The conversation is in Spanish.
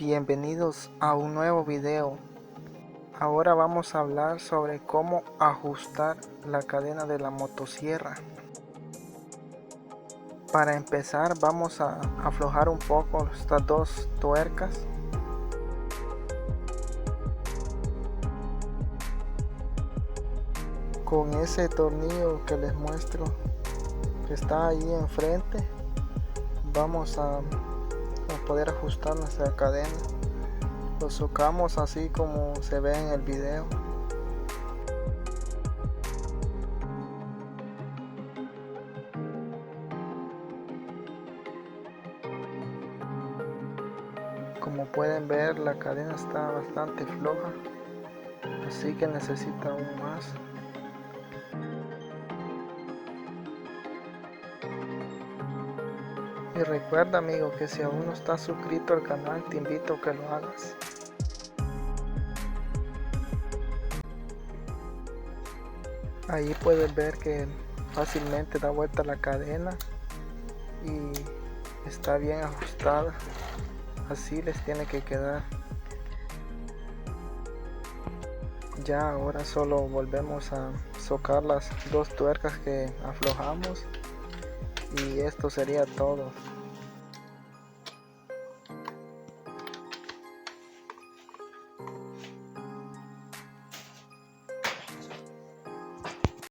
Bienvenidos a un nuevo video. Ahora vamos a hablar sobre cómo ajustar la cadena de la motosierra. Para empezar vamos a aflojar un poco estas dos tuercas. Con ese tornillo que les muestro que está ahí enfrente, vamos a poder ajustar nuestra cadena. Lo socamos así como se ve en el video. Como pueden ver, la cadena está bastante floja, así que necesita aún más. Y recuerda, amigo, que si aún no estás suscrito al canal, te invito a que lo hagas. Ahí puedes ver que fácilmente da vuelta la cadena y está bien ajustada. Así les tiene que quedar. Ya ahora solo volvemos a socar las dos tuercas que aflojamos y esto sería todo.